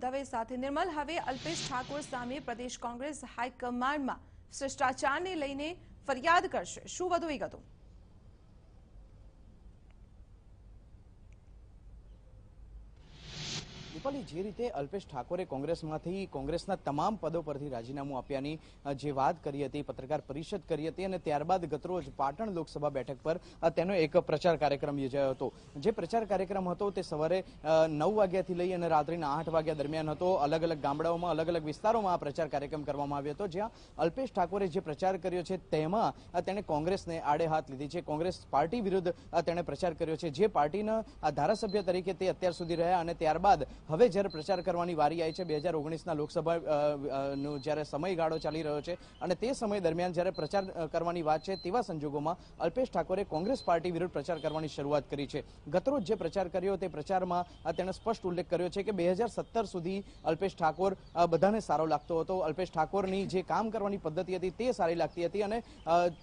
દવે સાથે નિર્મલ, હવે અલ્પેશ ઠાકોર સામે પ્રદેશ કોંગ્રેસ હાઈકમાન્ડમાં ભ્રષ્ટાચારને લઈને ફરિયાદ કરશે. શું વધુ વિગતો? દીપાલી, જે રીતે અલ્પેશ ઠાકોરે કોંગ્રેસમાંથી કોંગ્રેસના તમામ પદો પરથી રાજીનામું આપ્યાની જે વાત કરી હતી, પત્રકાર પરિષદ કરી હતી અને ત્યારબાદ ગતરોજ પાટણ લોકસભા બેઠક પર તેનો એક પ્રચાર કાર્યક્રમ યોજાયો હતો. જે પ્રચાર કાર્યક્રમ હતો તે સવારે 9 વાગ્યાથી લઈ અને રાત્રિના 8 વાગ્યા દરમિયાન હતો. અલગ અલગ ગામડાઓમાં, અલગ અલગ વિસ્તારોમાં આ પ્રચાર કાર્યક્રમ કરવામાં આવ્યો હતો, જ્યાં અલ્પેશ ઠાકોરે જે પ્રચાર કર્યો છે તેમાં તેણે કોંગ્રેસને આડે હાથ લીધી છે. કોંગ્રેસ પાર્ટી વિરુદ્ધ તેણે પ્રચાર કર્યો છે. જે પાર્ટીના ધારાસભ્ય તરીકે તે અત્યાર સુધી રહ્યા અને ત્યારબાદ હવે જ્યારે પ્રચાર કરવાની વારી આવી છે, 2019ના લોકસભાનો જ્યારે સમયગાળો ચાલી રહ્યો છે અને તે સમય દરમિયાન જ્યારે પ્રચાર કરવાની વાત છે, તેવા સંજોગોમાં અલ્પેશ ઠાકોરે કોંગ્રેસ પાર્ટી વિરુદ્ધ પ્રચાર કરવાની શરૂઆત કરી છે. ગતરોજ જે પ્રચાર કર્યો તે પ્રચારમાં તેણે સ્પષ્ટ ઉલ્લેખ કર્યો છે કે 2017 સુધી અલ્પેશ ઠાકોર બધાને સારો લાગતો હતો. અલ્પેશ ઠાકોરની જે કામ કરવાની પદ્ધતિ હતી તે સારી લાગતી હતી અને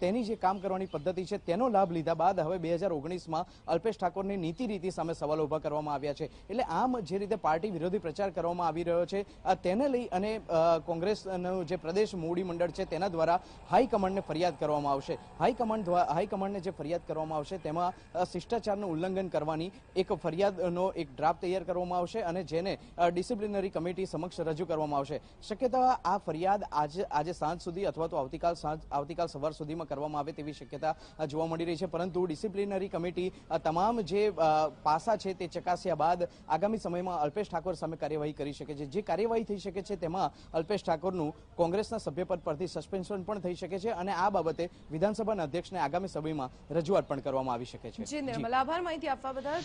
તેની જે કામ કરવાની પદ્ધતિ છે તેનો લાભ લીધા બાદ હવે 2019માં અલ્પેશ ઠાકોરની નીતિ રીતિ સામે સવાલો ઉભા કરવામાં આવ્યા છે. એટલે આમ જે રીતે પાર્ટી વિરોધી પ્રચાર કરવામાં આવી રહ્યો છે તેને લઈ અને કોંગ્રેસનું જે પ્રદેશ મોવડી મંડળ છે તેના દ્વારા હાઈકમાન્ડને ફરિયાદ કરવામાં આવશે. હાઈકમાન્ડને જે ફરિયાદ કરવામાં આવશે તેમાં શિષ્ટાચારનું ઉલ્લંઘન કરવાની એક ફરિયાદનો એક ડ્રાફ્ટ તૈયાર કરવામાં આવશે અને જેને ડિસિપ્લિનરી કમિટી સમક્ષ રજૂ કરવામાં આવશે. શક્યતા આ ફરિયાદ આજે સાંજ સુધી અથવા તો આવતીકાલ સવાર સુધીમાં કરવામાં આવે તેવી શક્યતા જોવા મળી રહી છે. પરંતુ ડિસિપ્લિનરી કમિટી તમામ જે પાસા છે તે ચકાસ્યા બાદ આગામી સમયમાં અલ્પેશ ઠાકોર સામે કાર્યવાહી કરી શકે છે. જે કાર્યવાહી થઈ શકે છે તેમાં અલ્પેશ ઠાકોરનું કોંગ્રેસના સભ્યપદ પરથી સસ્પેન્શન પણ થઈ શકે છે અને આ બાબતે વિધાનસભાના અધ્યક્ષને આગામી સમયમાં રજૂઆત પણ કરવામાં આવી શકે છે. જી નિર્મલ, આભાર માહિતી આપવા બદલ.